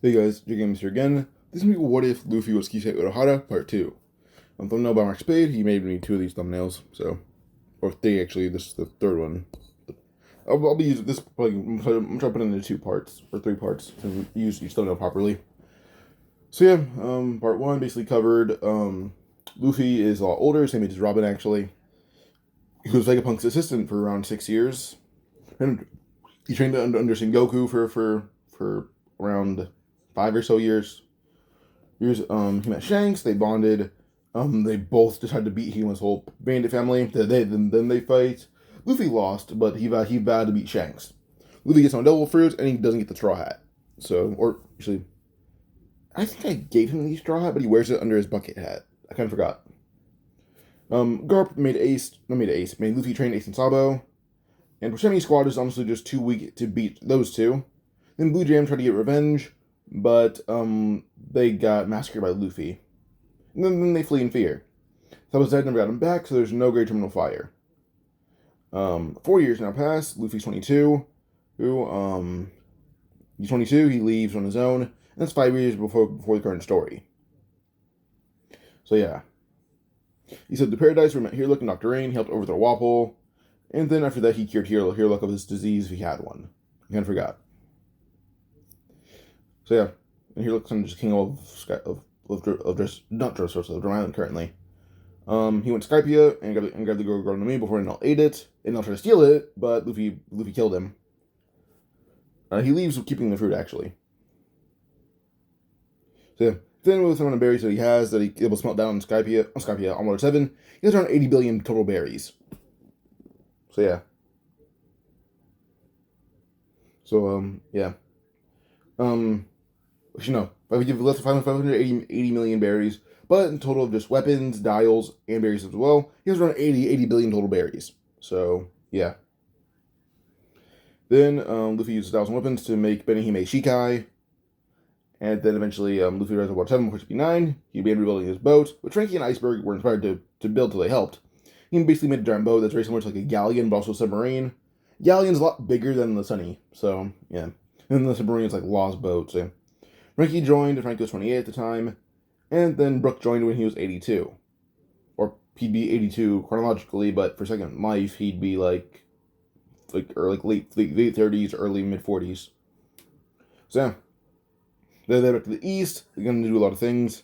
Hey guys, J-Games here again. This is gonna be What If Luffy was Kisuke Urahara, Part 2. Thumbnail by Mark Spade. He made me 2 of these thumbnails, so. Or 3 actually, this is the 3rd one. I'll be using this, probably, I'm trying to put it into 2 parts, or 3 parts, to use each thumbnail properly. So yeah, Part 1 basically covered, Luffy is a lot older, same age as Robin actually. He was Vegapunk's assistant for around 6 years. And he trained under Sengoku for around 5 or so years. He met Shanks. They bonded. They both decided to beat he and his whole bandit family. Then they fight. Luffy lost, but he vowed to beat Shanks. Luffy gets on Devil Fruit, and he doesn't get the straw hat. So, or actually, I think I gave him the straw hat, but he wears it under his bucket hat. I kind of forgot. Garp made Luffy train Ace and Sabo. And Buscemi's squad is honestly just too weak to beat those two. Then Blue Jam tried to get revenge, but they got massacred by Luffy. And then they flee in fear. Sabo's dad never got him back, so there's no Great Terminal Fire. 4 years now pass. Luffy's 22. He's 22. He leaves on his own. And that's 5 years before the current story. So yeah. He said to Paradise, where he met Heerlock and Dr. Rain. He helped overthrow Wapol. And then after that, he cured Heerlock of his disease if he had one. I kind of forgot. So yeah, and Heerlock's kind of just king of Drum Island currently. He went to Skypia and grabbed the girl no Mi before Enel ate it. Enel tried to steal it, but Luffy killed him. He leaves with keeping the fruit actually. So yeah, then with the amount of berries that he has that he able to smelt down on Skypia on Water 7, he has around 80 billion total berries. So yeah. So yeah. Actually, no. I would give less than 580 million berries, but in total of just weapons, dials, and berries as well, he has around 80 billion total berries. So, yeah. Then, Luffy uses 1,000 weapons to make Benihime Shikai, and then eventually, Luffy arrives at Water 7 before 59. He began rebuilding his boat, which Frankie and Iceberg were inspired to build till they helped. He basically made a giant boat that's very similar to like a galleon, but also a submarine. Galleon's a lot bigger than the Sunny, so, yeah. And the submarine is like Law's boat, so. Frankie joined, Frankie was 28 at the time, and then Brook joined when he was 82. Or he'd be 82 chronologically, but for Second Life, he'd be like late 30s, early mid 40s. So yeah. They're back to the east, they're gonna do a lot of things.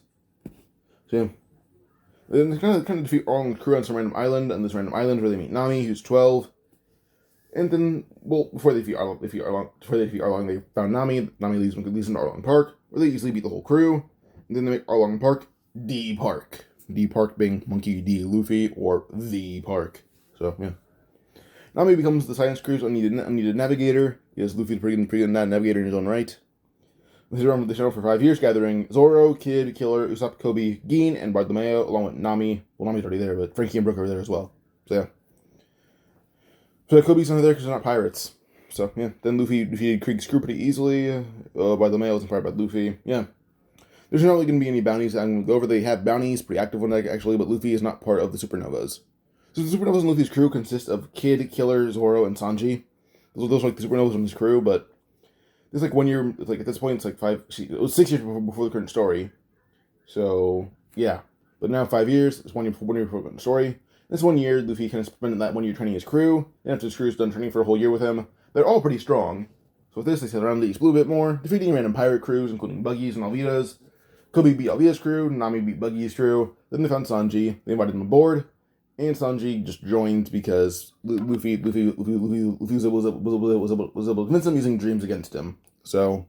So yeah. Then they kind of defeat all the crew on some random island, and this random island where they meet Nami, who's 12. And then, well, before they defeat Arlong, they found Nami. Nami leads them to Arlong Park, where they easily beat the whole crew. And then they make Arlong Park D Park. D Park being Monkey D. Luffy, or the Park. So, yeah. Nami becomes the science crew's unneeded navigator. He has Luffy, the pretty good navigator in his own right. They sit around for 5 years, gathering Zoro, Kid, Killer, Usopp, Kobe, Gin, and Bartolomeo, along with Nami. Well, Nami's already there, but Frankie and Brook are there as well. So, yeah. So Kobe's not there because they're not pirates. So, yeah. Then Luffy defeated Krieg's crew pretty easily. Bartolomeo was inspired by Luffy. Yeah. There's not really going to be any bounties that I'm going to go over. They have bounties, pretty active one actually, but Luffy is not part of the Supernovas. So the Supernovas in Luffy's crew consist of Kid, Killer, Zoro, and Sanji. Those are like the Supernovas in his crew, but it's like 1 year, it's like at this point, it's like it was 6 years before the current story. So, yeah. But now 5 years, it's 1 year before the current story. This 1 year, Luffy kind of spent that 1 year training his crew, and after his crew's done training for a whole year with him, they're all pretty strong. So with this, they said around the East Blue a bit more, defeating random pirate crews, including Buggy's and Alvida's. Kobe beat Alvida's crew, Nami beat Buggy's crew, then they found Sanji, they invited him aboard, and Sanji just joined because Luffy was able to convince him using dreams against him. So,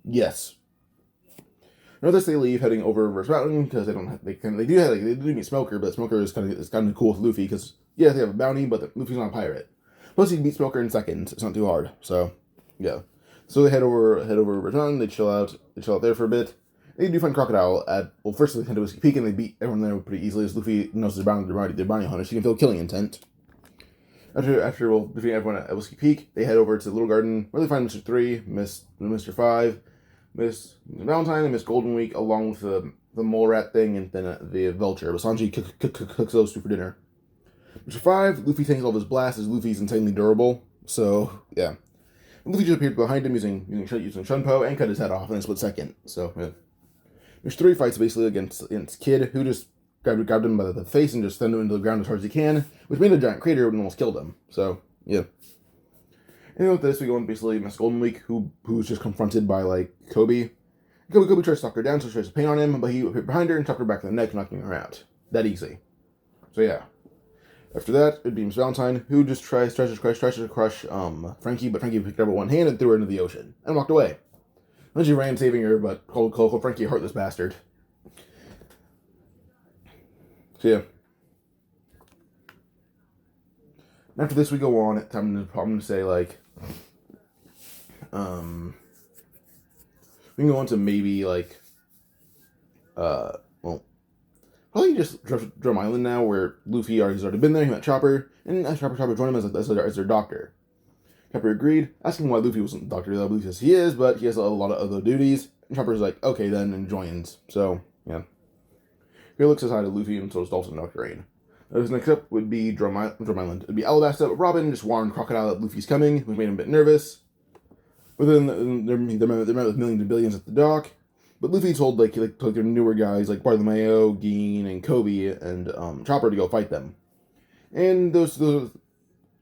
yes. After this, they leave, heading over Reverse Mountain because they do meet Smoker, but Smoker is kind of cool with Luffy because yeah, they have a bounty, but Luffy's not a pirate. Plus, he can beat Smoker in seconds. It's not too hard. So yeah, so they head over Reverse Mountain. They chill out there for a bit. They do find Crocodile first they head to Whiskey Peak and they beat everyone there pretty easily as Luffy knows they're bounty hunters. He can feel killing intent. After defeating everyone at Whiskey Peak, they head over to the Little Garden where they find Mr. 3, Mr. 5. Miss Valentine and Miss Golden Week, along with the mole rat thing and then the vulture. But Sanji cooks those two for dinner. Mr. 5, Luffy takes all of his blasts as Luffy's insanely durable. So, yeah. Luffy just appeared behind him using Shunpo and cut his head off in a split second. So, yeah. There's 3 fights basically against Kid, who just grabbed him by the face and just sent him into the ground as hard as he can, which made a giant crater and almost killed him. So, yeah. And with this, we go on basically Miss Golden Week, who's just confronted by, like, Kobe. Kobe tries to knock her down, so she tries to paint on him, but he appeared behind her and chopped her back in the neck, knocking her out. That easy. So, yeah. After that, it'd be Miss Valentine, who just tries to crush Frankie, but Frankie picked her up with one hand and threw her into the ocean, and walked away. Then she ran, saving her, but called Frankie a heartless bastard. So, yeah. After this, we go on. I'm going to say, like, we can go on to maybe, like, probably just Drum Island now, where Luffy has already been there. He met Chopper, and Chopper joined him as their doctor. Chopper agreed, asking why Luffy wasn't the doctor, though. Luffy says he is, but he has a lot of other duties. And Chopper's like, okay then, and joins. So, yeah. He looks aside to Luffy, and so does Dolphin and Dr. Rain. Next up would be Drum Island. It'd be Alabasta, but Robin just warned Crocodile that Luffy's coming, which made him a bit nervous. But then they're met with millions and billions at the dock. But Luffy told their newer guys like Bartholomew, Geen, and Kobe, and Chopper to go fight them. And they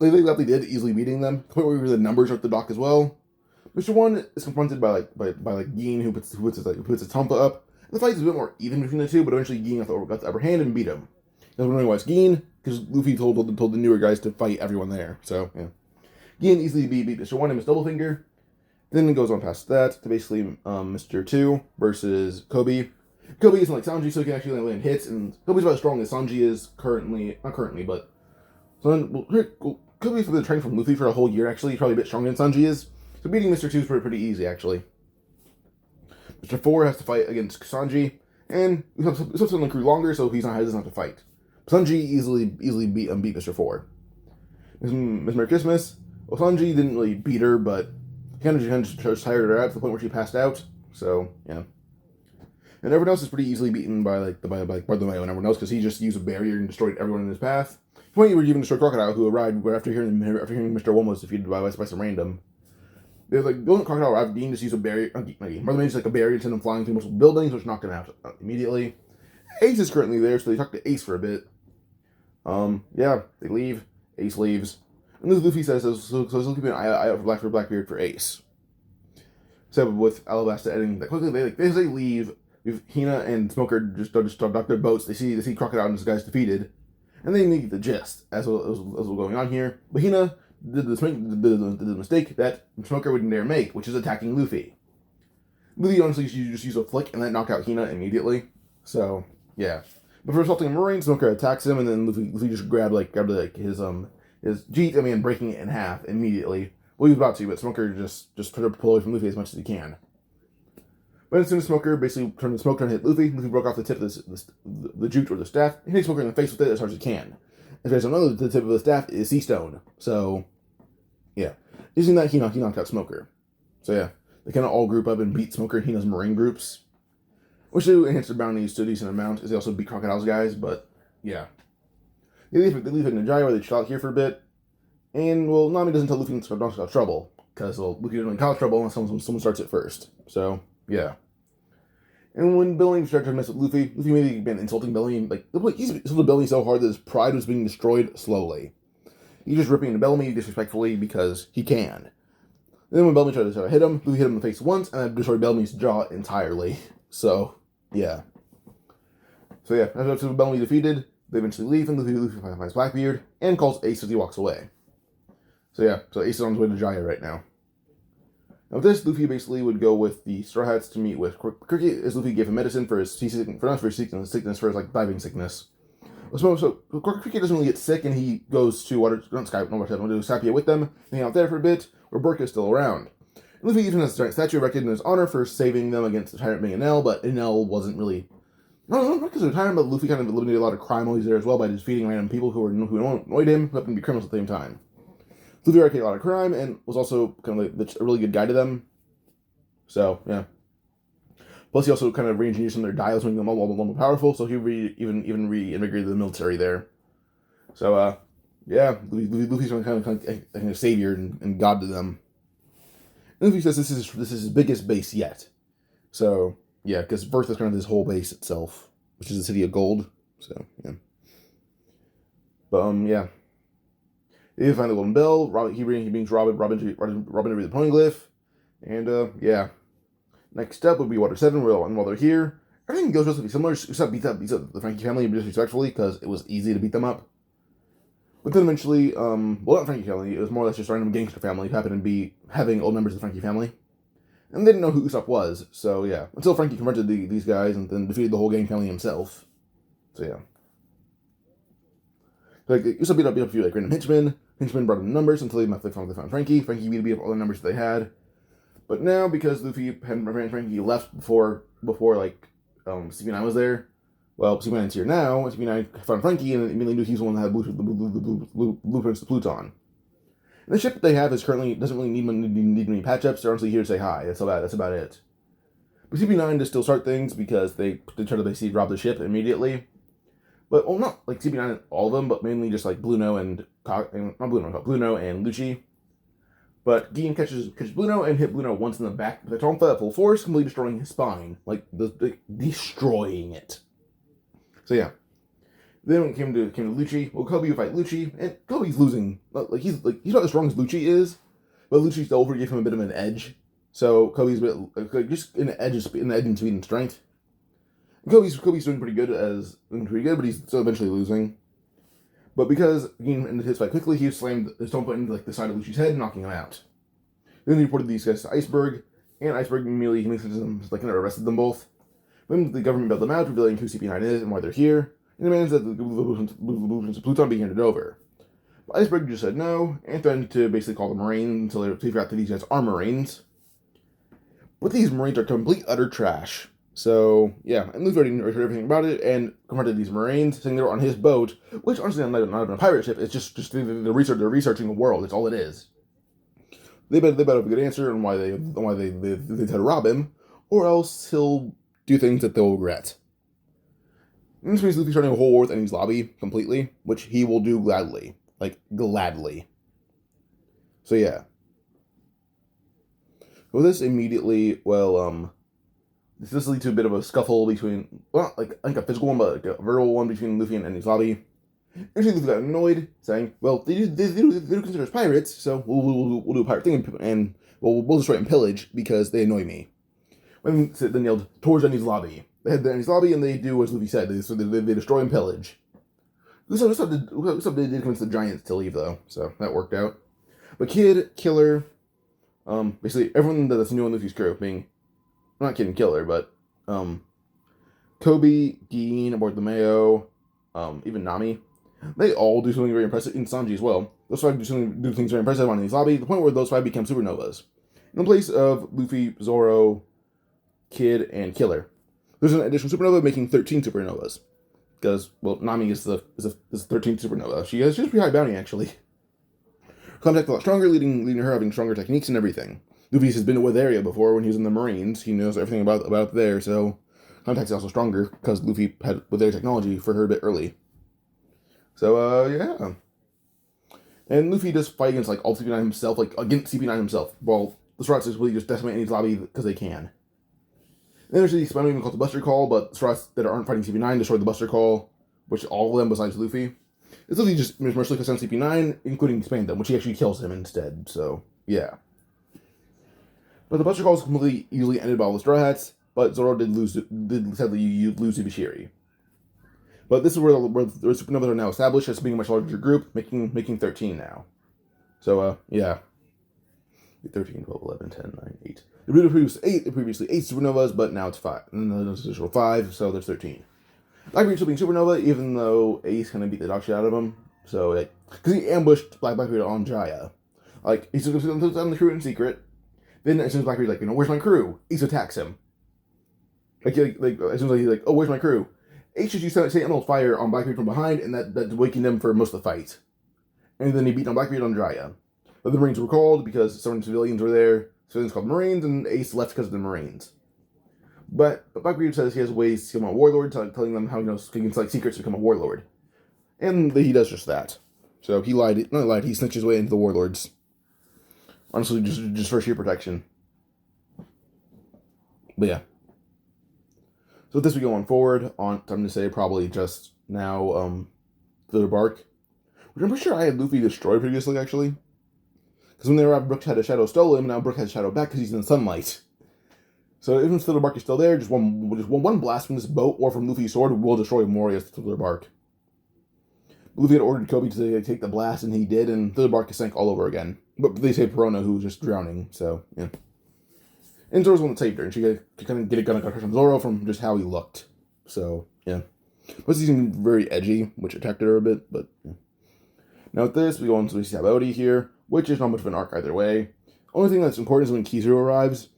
did, easily beating them. To the point where the numbers are at the dock as well. Mr. One is confronted by Geen, who puts his Tompa up. The fight is a bit more even between the two, but eventually Geen got the upper hand and beat him. I was wondering why it's Geen, because Luffy told the newer guys to fight everyone there. So, yeah. Geen easily beat Mr. One and Miss Doublefinger. Then it goes on past that to basically Mr. 2 versus Kobe. Kobe isn't like Sanji, so he can actually land hits, and Kobe's about as strong as Sanji is currently. Not currently, but... Kobe's been training from Luffy for a whole year, actually. He's probably a bit stronger than Sanji is. So beating Mr. 2 is pretty easy, actually. Mr. 4 has to fight against Sanji, and he's supposed to crew longer, so he doesn't have to fight. Sanji easily beat Mr. 4. Miss Merry Christmas. Well, Sanji didn't really beat her, but he kind of just tired her out to the point where she passed out. So, yeah. And everyone else is pretty easily beaten by Bartholomew and everyone else, because he just used a barrier and destroyed everyone in his path. To the point where he even destroyed Crocodile, who arrived after hearing Mr. One was defeated by some random. They're like, the Crocodile arrived, Dean just used a barrier. Bartholomew used like a barrier to send him flying through multiple buildings, which knocked him out immediately. Ace is currently there, so they talk to Ace for a bit. Yeah, they leave. Ace leaves. And Luffy says, so he'll keep an eye out for Blackbeard for Ace. So with Alabasta ending that quickly, they leave. Hina and Smoker just dock their boats. They see Crocodile and his guys defeated. And they get the gist as what's going on here. But Hina did the mistake that Smoker wouldn't dare make, which is attacking Luffy. Luffy honestly just use a flick and then knock out Hina immediately. So, yeah. Before assaulting a Marine, Smoker attacks him, and then Luffy just grabbed his jeet, breaking it in half immediately. Well, he was about to, but Smoker just tried to pull away from Luffy as much as he can. But as soon as Smoker basically turned to hit Luffy broke off the tip of the jute or the staff, and hit Smoker in the face with it as hard as he can. As far as I know, the tip of the staff is Sea Stone. So, yeah. Using that, he knocked out Smoker. So, yeah. They kind of all group up and beat Smoker and Hina's Marine groups. Which do enhance their bounties to a decent amount, as they also beat Crocodile's guys, but, yeah. They leave at Najaya, where they chill out here for a bit. And, well, Nami doesn't tell Luffy about trouble, because, well, Luffy doesn't really cause trouble unless someone starts it first. So, yeah. And when Bellamy started to mess with Luffy maybe been insulting Bellamy, he's insulted Bellamy so hard that his pride was being destroyed slowly. He's just ripping into Bellamy disrespectfully because he can. And then when Bellamy tried to hit him, Luffy hit him in the face once, and that destroyed Bellamy's jaw entirely. So, yeah. So, yeah, after Bellamy defeated, they eventually leave, and Luffy finds Blackbeard, and calls Ace as he walks away. So, yeah, Ace is on his way to Jaya right now. Now, with this, Luffy basically would go with the Straw Hats to meet with Cricket, as Luffy gave him medicine for his sickness, for his diving sickness. So Cricket doesn't really get sick, and he goes to Sapia with them, hang out there for a bit, where Burke is still around. And Luffy even has a giant statue erected in his honor for saving them against the tyrant being Enel, but Enel wasn't really... No, not because of the tyrant, but Luffy kind of eliminated a lot of crime while he's there as well by defeating random people who annoyed him, who happened to be criminals at the same time. Luffy eradicated a lot of crime, and was also kind of a really good guy to them. So, yeah. Plus, he also kind of re-engineered some of their dials, making them all more powerful, so he even reinvigorated the military there. So, yeah, Luffy's kind of a savior and god to them. And Luffy says this is his biggest base yet. So, yeah, because Earth is kind of this whole base itself, which is the city of gold. So, yeah. But, yeah. They find the golden bell. He brings Robin to read the poneglyph. And, yeah. Next step would be Water 7, and while they're here, everything goes relatively similar, except beats up the Frankie family disrespectfully, because it was easy to beat them up. But then eventually, well, not Frankie family, it was more or less just a random gangster family who happened to be having old members of the Frankie family. And they didn't know who Usopp was, so yeah. Until Frankie confronted these guys and then defeated the whole gang family himself. So yeah. Like, Usopp beat up a few random henchmen. Henchmen brought in numbers until they found Frankie. Frankie beat up all the numbers they had. But now, because Luffy and Frankie left before CP9 was there, well, CP9's here now. CP9 found Frankie and immediately knew he was the one that had blueprints to Pluton. And the ship that they have is currently doesn't really need many patch-ups. They're honestly here to say hi. That's about it. But CP9 does still start things because they try to basically rob the ship immediately. But, well, not like CP9, all of them, but mainly just like Bluno and Lucci. But Gin catches Bluno and hit Bluno once in the back with a Tonfa at full force, completely destroying his spine. Destroying it. So yeah. Then when it came to Lucci, well, Kobe would fight Lucci, and Kobe's losing. He's not as strong as Lucci is, but Lucci still gave him a bit of an edge. So Kobe's a bit just in the edge of speed and strength. And Kobe's doing pretty good, but he's still eventually losing. But because Gin ended his fight quickly, he slammed his Tonfa into the side of Lucci's head, knocking him out. Then he reported these guys to Iceberg, and Iceberg immediately arrested them both. Then the government bailed them out, revealing who CP9 is and why they're here, and demands that the blueprints of Pluton be handed over. But Iceberg just said no, and threatened to basically call the Marines until they figure out that these guys are Marines. But these Marines are complete utter trash. So, yeah, and Luffy already heard everything about it, and confronted these Marines, saying they were on his boat, which honestly, not even a pirate ship, it's just they're researching the world, that's all it is. They better have a good answer on why they tried to rob him, or else he'll do things that they'll regret. And this means Luffy starting a whole war with Enies Lobby completely, which he will do gladly. Gladly. So yeah. With this immediately, this leads to a bit of a scuffle between, well, a physical one, but a verbal one between Luffy and Enies Lobby. Actually, Luffy got annoyed, saying, well, they do consider us pirates, so we'll do a pirate thing, and we'll destroy and pillage because they annoy me. Then yelled towards Enies Lobby. They head to Enies Lobby, and they do as Luffy said. They destroy and pillage. Usopp did convince the Giants to leave, though, so that worked out. But Kid, Killer, basically everyone that's new on Luffy's crew, being, not Kid and Killer, but Kobe, Gin, aboard the Mayo, even Nami, they all do something very impressive, and Sanji as well. Those five do things very impressive on Enies Lobby, to the point where those five become supernovas. In place of Luffy, Zoro, Kid, and Killer. There's an additional supernova making 13 supernovas. Because, well, Nami is the 13th supernova. She's pretty high bounty, actually. Her contact's a lot stronger, leading her having stronger techniques and everything. Luffy has been to Weatheria before when he was in the Marines. He knows everything about there, so contact's also stronger because Luffy had Weatheria technology for her a bit early. So, yeah. And Luffy does fight against, all CP9 himself, against CP9 himself. While the Strats just really just decimate Enies Lobby because they can. Then there's the experimental called the Buster Call, but Strats that aren't fighting CP9 destroyed the Buster Call, which all of them besides Luffy. It's Luffy just mercilessly cuts down CP9, including expand them, which he actually kills him instead, so, yeah. But the Buster Call is completely easily ended by all the Straw Hats, but Zoro did sadly lose to Bashiri. But this is where the supernovas are now established as being a much larger group, making 13 now. So, yeah. 13, 12, 11, 10, 9, 8. Previously 8 supernovas, but now it's 5. And then there's an additional 5, so there's 13. Blackbeard still being supernova, even though Ace kind of beat the dog shit out of him. So, because he ambushed Blackbeard on Jaya. He's on the crew in secret. Then as soon as Blackbeard's where's my crew? Ace attacks him. As soon as he's oh, where's my crew? Ace just used St. Emerald's fire on Blackbeard from behind, and that's waking them for most of the fight. And then he beat on Blackbeard on Jaya. But the Marines were called because certain civilians were there. Civilians called Marines, and Ace left because of the Marines. But Blackbeard says he has ways to become a warlord, telling them how he can select secrets to become a warlord. And he does just that. So he snitched his way into the warlords. Honestly, just for sheer protection. But yeah. So with this we go on forward, on time to say probably just now the bark. Which I'm pretty sure I had Luffy destroyed previously, actually. Because when they arrived, Brook had a shadow stolen, and now Brook has shadow back because he's in the sunlight. So even if Bark is still there, just one blast from this boat or from Luffy's sword will destroy Moria's Bark. Luffy had ordered Kobe to take the blast, and he did, and Bark sank all over again. But they saved Perona, who was just drowning, so, yeah. And Zoro's the one that saved her, and she could kind of get a gun crush on Zoro from just how he looked. So, yeah. Plus, he seemed very edgy, which attracted her a bit, but, yeah. Now with this, we go on to Sabaody here, which is not much of an arc either way. Only thing that's important is when Kizaru arrives.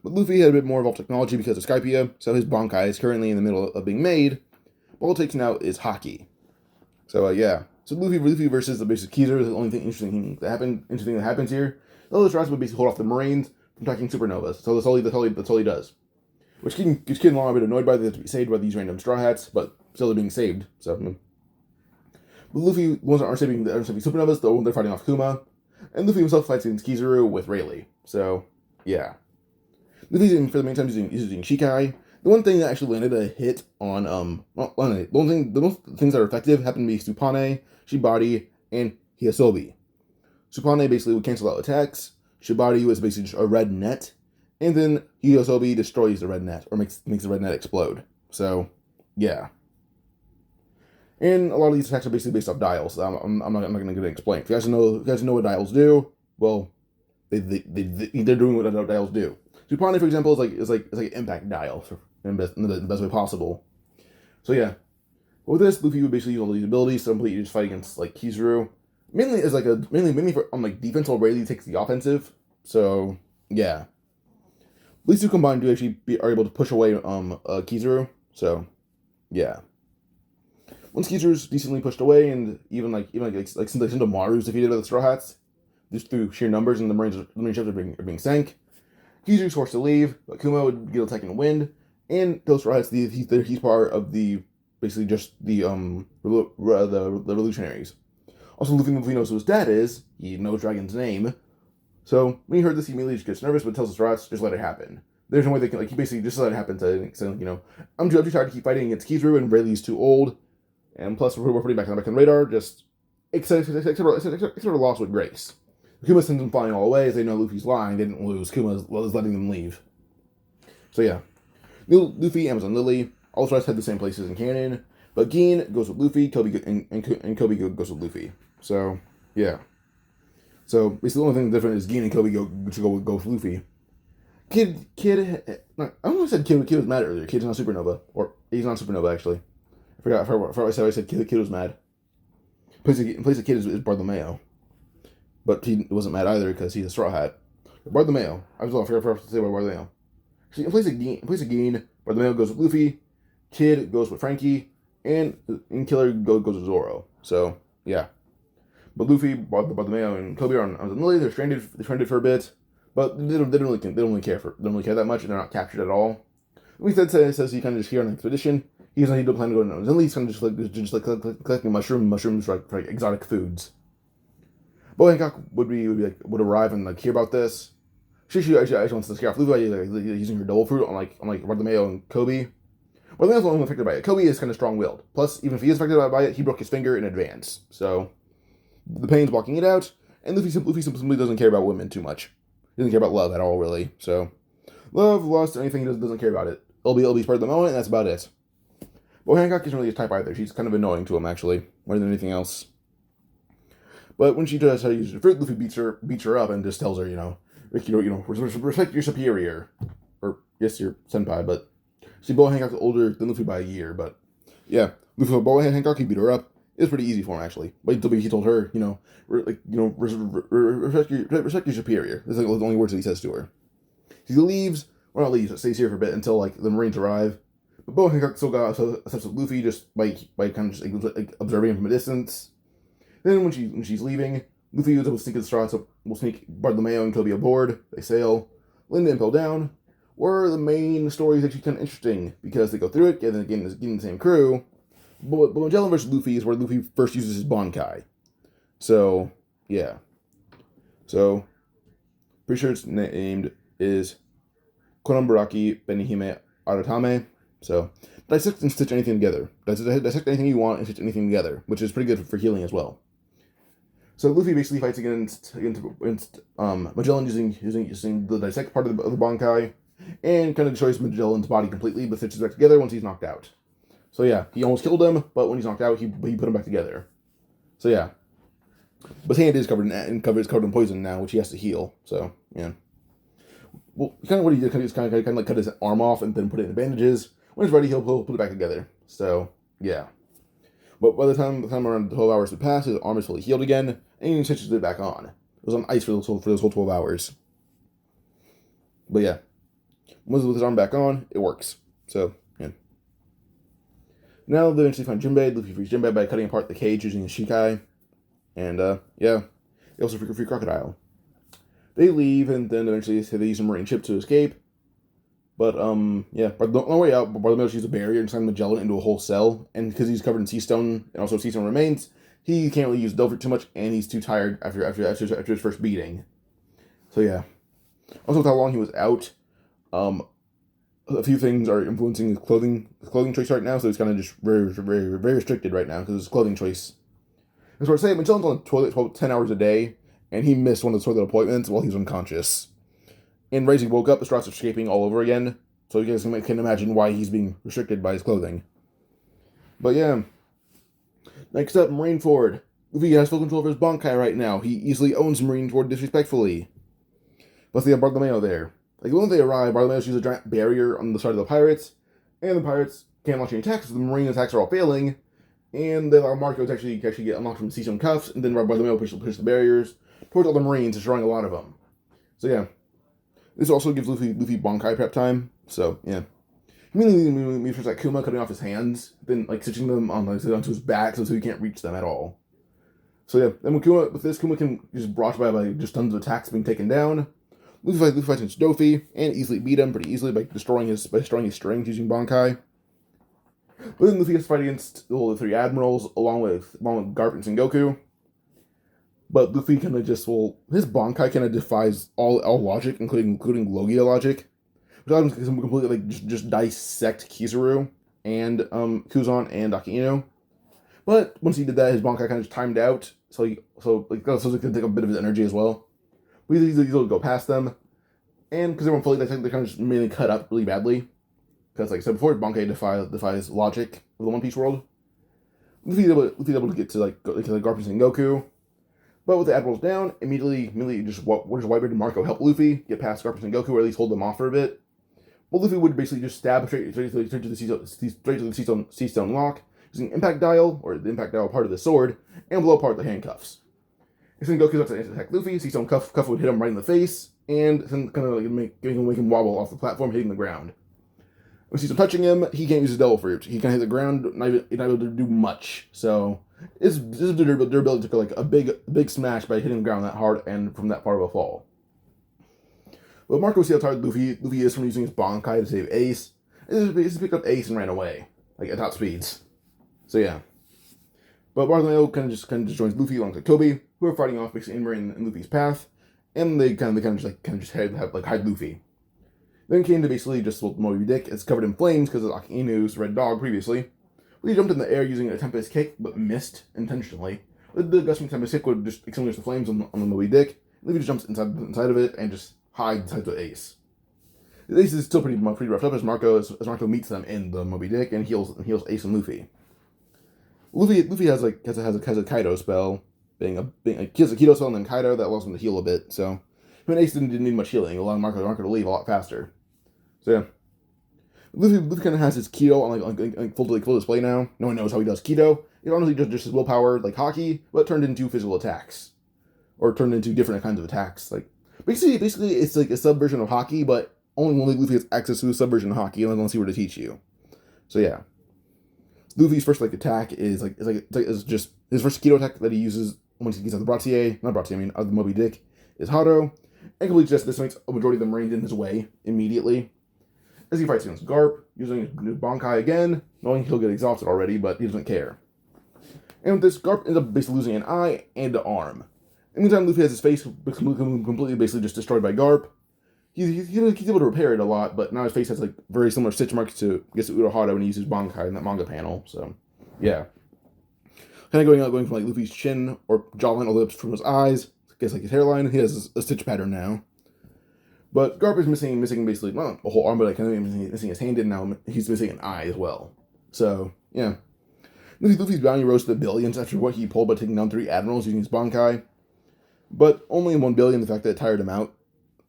But Luffy had a bit more evolved technology because of Skypia, so his Bankai is currently in the middle of being made. All it takes now is Haki. So, yeah. So Luffy versus the basic Kizaru is the only interesting thing that happens here. The other Strats would basically hold off the Marines from attacking supernovas. So that's all he does. Which Kid Long a bit annoyed by, they have to be saved by these random Straw Hats, but still they're being saved. So, but Luffy aren't saving supernovas, though they're fighting off Kuma. And Luffy himself fights against Kizaru with Rayleigh. So, yeah. Luffy's for the main time using Shikai. The one thing that actually landed a hit on the most things that are effective happen to be Supane, Shibari, and Hiasobi. Supane basically would cancel out attacks. Shibari was basically just a red net, and then Hiasobi destroys the red net or makes the red net explode. So, yeah. And a lot of these attacks are basically based off dials. So I'm not going to explain. If you guys know what dials do, well, they're doing what dials do. Supane, for example, is like an impact dial in the best way possible. So yeah, but with this, Luffy would basically use all these abilities to completely just fight against like Kizaru, mainly for defense, while Rayleigh takes the offensive. So yeah, these two combined do actually are able to push away Kizaru. So yeah. Once Kizaru's decently pushed away, and even since Maru's defeated by the Straw Hats, just through sheer numbers, and the Marine ships are being sank, Kizaru's forced to leave, but Kuma would get attacking the wind, and those Straw Hats, he's part of the basically just the revolutionaries. Also, Luffy knows who his dad is. He knows Dragon's name, so when he heard this, he immediately just gets nervous, but tells the Straw Hats just let it happen. There's no way they can he basically just let it happen to say I'm too tired to keep fighting against Kizaru, and Rayleigh's too old. And plus, we're putting back on the radar, just except for the loss with grace. Kuma sends them flying all away, as they know Luffy's lying, they didn't lose. Kuma is letting them leave. So yeah. Luffy, Amazon Lily, all the head the same places in canon, but Gin goes with Luffy, Kobe and Kobe goes with Luffy. So, yeah. So, basically the only thing different is Gin and Kobe go with Luffy. I don't know if I said Kid was mad earlier. Kid's not Supernova. Or, he's not Supernova, actually. I forgot what I said Kid was mad. Place the Kid is Bartholomew. But he wasn't mad either because he's a Straw Hat. Bartholomew. I forgot to say about Bartholomew. In place of Gin, Bartholomew goes with Luffy, Kid goes with Frankie, and Killer goes with Zoro. So, yeah. But Luffy, Bartholomew, and Kobe are on Lily. They're stranded for a bit, but they don't really care that much, and they're not captured at all. Luffy says he kind of just here on an expedition. He doesn't plan to go to Lily. He's kind of just collecting mushrooms for exotic foods. Boa Hancock would arrive and hear about this. She actually wants to scare off Luffy using her double fruit on Bartholomew and Kobe. Bartholomew's the only one affected by it. Kobe is kind of strong-willed. Plus, even if he is affected by it, he broke his finger in advance. So, the pain's blocking it out, and Luffy simply doesn't care about women too much. He doesn't care about love at all, really. So, love, lust, anything, he doesn't care about it. It'll be part of the moment, and that's about it. Boa Hancock isn't really his type either. She's kind of annoying to him, actually, more than anything else. But when she tries to use her fruit, Luffy beats her up and just tells her, respect your superior. Or, yes, your senpai, but see, Boa Hancock's older than Luffy by a year, but yeah, Luffy with Boa Hancock, he beat her up. It was pretty easy for him, actually. But he told her, respect your superior. That's the only words that he says to her. He leaves, or not leaves, but stays here for a bit until the Marines arrive. But Boa Hancock still got accepts with Luffy just by kind of just observing him from a distance. Then when she's leaving, Luffy was able to sneak the straw, so we'll sneak Bartholomew and Kobe aboard. They sail, land the Impel down. Where the main story is actually kind of interesting because they go through it, and then again the same crew. But Magellan vs. Luffy is where Luffy first uses his Bankai. So yeah. So pretty sure its named is Konambaraki Benihime Aratame. So, dissect and stitch anything together. Dissect anything you want and stitch anything together, which is pretty good for healing as well. So Luffy basically fights against Magellan using the dissect part of the Bankai, and kind of destroys Magellan's body completely, but stitches back together once he's knocked out. So yeah, he almost killed him, but when he's knocked out, he put him back together. So yeah, but his hand is covered in poison now, which he has to heal. So yeah, well, kind of what he did, kind of like cut his arm off and then put it in bandages. When it's ready, he'll put it back together. So yeah, but by the time around 12 hours had passed, his arm is fully healed again, and he stitches it back on. It was on ice for those whole 12 hours. But yeah, once with his arm back on, it works. So yeah. Now they eventually find Jinbei. Luffy frees Jinbei by cutting apart the cage using his Shikai. And, yeah. They also free Crocodile. They leave, and then eventually they use a marine ship to escape. But, yeah. On the way out, Bartholomew uses a barrier and signs Magellan into a whole cell. And because he's covered in sea stone, and also sea stone remains, he can't really use Delver too much, and he's too tired after his first beating. So, yeah. Also, with how long he was out, a few things are influencing his clothing choice right now, so he's kind of just very, very, very restricted right now because of his clothing choice. As far as saying, Magellan's on the toilet 10 hours a day, and he missed one of the toilet appointments while he was unconscious. And Raising woke up, the straws are escaping all over again, so you guys can imagine why he's being restricted by his clothing. But yeah. Next up, Marineford. Luffy has full control over his Bankai right now. He easily owns Marineford disrespectfully. Plus, they have Bartholomew there. Like, when they arrive, Bartholomew uses a giant barrier on the side of the pirates, and the pirates can't launch any attacks, so the marine attacks are all failing, and they allow Marco to actually get unlocked from seastone cuffs, and then Bartholomew pushes the barriers towards all the marines, destroying a lot of them. So yeah. This also gives Luffy Bankai prep time, so yeah. Immediately first like Kuma cutting off his hands, then like stitching them onto his back so he can't reach them at all. So yeah, then with Kuma can just brought by just tons of attacks being taken down. Luffy fights against Dofi, and easily beat him pretty easily by destroying his strings using Bankai. But then Luffy has to fight against all the three admirals, along with Garp and Sengoku. But Luffy kind of his Bankai kind of defies all logic, including Logia logic, which allows him to completely just dissect Kizaru and Kuzan and Akainu. But once he did that, his Bankai kind of just timed out, so it can take a bit of his energy as well. We easily go past them, and because everyone fully, they kind of just mainly cut up really badly. Because, like I said before, Bankai defies logic of the One Piece world. Luffy's able to get to Garp and Sengoku, but with the admirals down, immediately just Whitebeard and Marco help Luffy get past Garp and Sengoku, or at least hold them off for a bit. Well, Luffy would basically just stab straight to the seastone lock using Impact Dial, or the Impact Dial part of the sword, and blow apart the handcuffs. If Sengoku lets to attack Luffy, Seastone Cuff would hit him right in the face, and kind of make him wobble off the platform, hitting the ground. When Seastone touching him, he can't use his Devil Fruit. He can't hit the ground, not able to do much. So his durability took like a big smash by hitting the ground that hard and from that far of a fall. But Marco sees how tired Luffy is from using his Bankai to save Ace. He just picked up Ace and ran away, like at top speeds. So yeah. But Bartholomew kind of just joins Luffy alongside Kobe, who are fighting off basically in Luffy's path, and they kind of just hide Luffy. Then came to basically just Moby Dick. It's covered in flames because of Akainu's red dog previously. He jumped in the air using a Tempest Kick, but missed intentionally. The gusting Tempest Kick would just extinguish the flames on the Moby Dick. Luffy just jumps inside of it and just hides inside the Ace. The Ace is still pretty roughed up as Marco meets them in the Moby Dick and heals Ace and Luffy. Luffy has a Kaido spell, he has a Kido spell and then Kaido that allows him to heal a bit. So, Ace didn't need much healing, allowing Marco to leave a lot faster. So yeah, Luffy kind of has his Kido on full display now. No one knows how he does Kido. It's honestly just his willpower, like hockey, but turned into physical attacks, or turned into different kinds of attacks. Like basically, it's like a subversion of hockey, but only Luffy has access to a subversion of hockey, and let's see where to teach you. So yeah. Luffy's first attack is just his first Kido attack that he uses once he gets out the the Moby Dick is Hado, and completely just this makes a majority of the Marines in his way immediately. As he fights against Garp, using his Bankai again, knowing he'll get exhausted already, but he doesn't care. And with this, Garp ends up basically losing an eye and an arm. In the meantime, Luffy has his face completely just destroyed by Garp, he's able to repair it a lot, but now his face has like very similar stitch marks to Urahara when he uses Bankai in that manga panel. So yeah, kind of going from like Luffy's chin or jawline all the way up from his eyes. I guess like his hairline. He has a stitch pattern now. But Garp is missing basically not a whole arm, but like kind of missing his hand, and now he's missing an eye as well. So yeah, Luffy's bounty rose to the billions after what he pulled by taking down 3 admirals using his Bankai, but only in 1 billion the fact that it tired him out,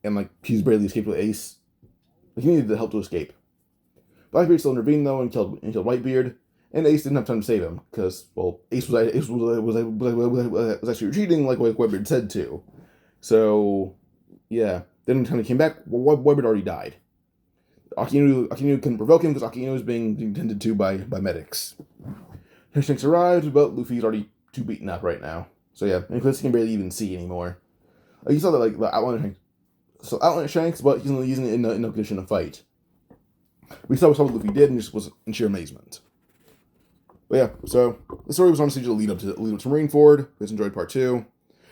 and like he's barely escaped with Ace. Like, he needed the help to escape. Blackbeard still intervened though and killed Whitebeard, and Ace didn't have time to save him because well Ace was actually retreating like Whitebeard said to. So yeah. Then when he came back, Whitebeard already died. Akinu couldn't provoke him because Akinu was being tended to by medics. Shanks arrived, but Luffy's already too beaten up right now. So yeah, and Chris can barely even see anymore. You saw that like the outline of Shanks. So outline of Shanks, but he's only using it in no condition to fight. We saw what Luffy did and just was in sheer amazement. But yeah, so the story was honestly just a lead up to Marineford. You guys enjoyed part 2.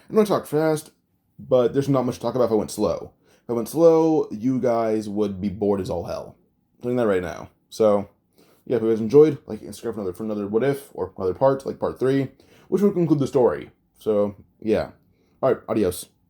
I'm gonna talk fast, but there's not much to talk about if I went slow. If I went slow, you guys would be bored as all hell. I'm doing that right now. So, yeah, if you guys enjoyed, like and subscribe for another What If, or another part, like part 3, which would conclude the story. So, yeah. Alright, adios.